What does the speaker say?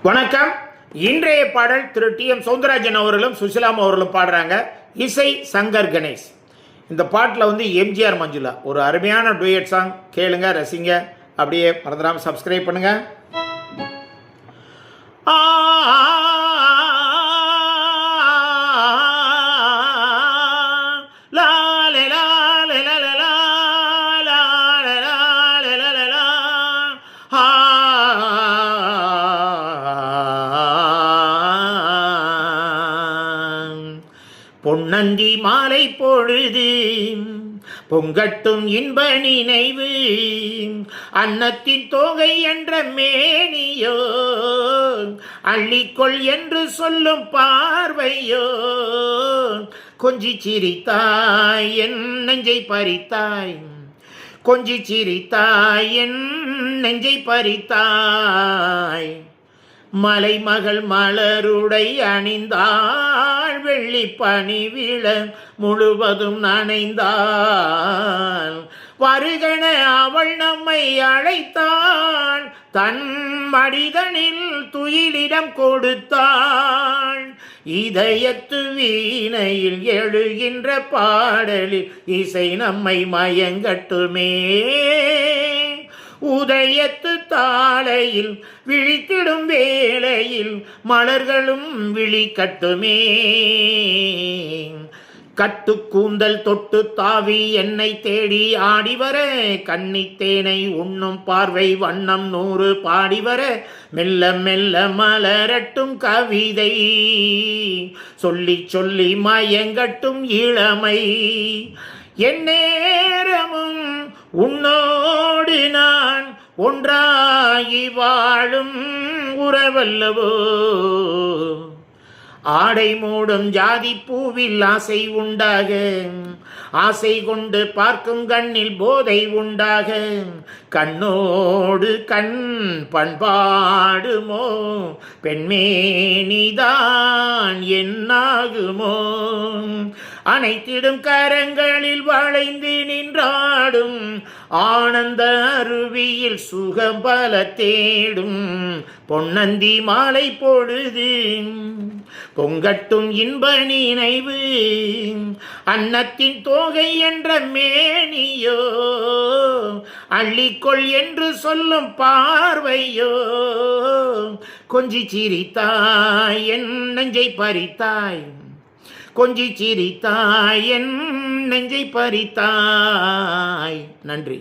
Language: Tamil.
வணக்கம். இன்றைய பாடல் திரு டி.எம். சௌந்தரராஜன் அவர்களும் சுசிலாம் அவர்களும் பாடுறாங்க. இசை சங்கர் கணேஷ். இந்த பாட்டில் எம்ஜிஆர் மஞ்சுளா ஒரு அருமையான டூயட் சாங். கேளுங்க, ரசிங்க. அப்படியே மறந்துடாமல் சப்ஸ்கிரைப் பண்ணுங்க. பொன்னந்தி மாலை பொழுது பொங்கட்டும் இன்ப நினைவு, அன்னத்தின் தோகை என்ற மேனியோ அள்ளிக்கொள் என்று சொல்லும் பார்வையோ, கொஞ்சி சிரித்தாய் என் நெஞ்சை பறித்தாய், கொஞ்சி சிரித்தாய் என் நெஞ்சை பறித்தாய். மலைமகள் மலருடை அணிந்தாள், வெள்ளி பனி விழ முழுவதும் நனைந்தாள். வருகன அவள் நம்மை அழைத்தாள், தன் மடிதனில் துயிலிடம் கொடுத்தாள். இதயத்து வீணையில் எழுகின்ற பாடலில் இசை நம்மை மயங்கட்டுமே, உதயத்து தாளையில் விழித்திடும் வேளையில் மலர்களும் விழிக்கட்டுமே. கட்டு கூந்தல் தொட்டு தாவி என்னை தேடி ஆடிவர, கன்னித்தேனை உண்ணும் பார்வை வண்ணம் 100 பாடிவர, மெல்ல மெல்ல மலரட்டும் கவிதை, சொல்லி சொல்லி மயங்கட்டும் இளமை. எந்நேரமும் உன்னோடு நான் ஒன்றாகி வாழும் உறவல்லவோ, ஆடை மூடும் ஜாதி பூவில் ஆசை உண்டாக, ஆசை கொண்டு பார்க்கும் கண்ணில் போதை உண்டாக, கண்ணோடு கண் பண்பாடுமோ பெண்மேனிதான் என்னாகுமோ, அனைத்திடும் கரங்களில் வளைந்து நின்றாடும் ஆனந்த அருவியில் சுகம் பல தேடும். பொன்னந்தி மாலை பொழுது பொங்கட்டும் இன்ப நினைவு, அன்னத்தின் தோகை என்ற மேனியோ அள்ளிக்கொள் என்று சொல்லும் பார்வையோ, கொஞ்சி சிரித்தாய் என் நெஞ்சை பறித்தாய், கொஞ்சி சிரித்தாய் என் நெஞ்சை பறித்தாய். நன்றி.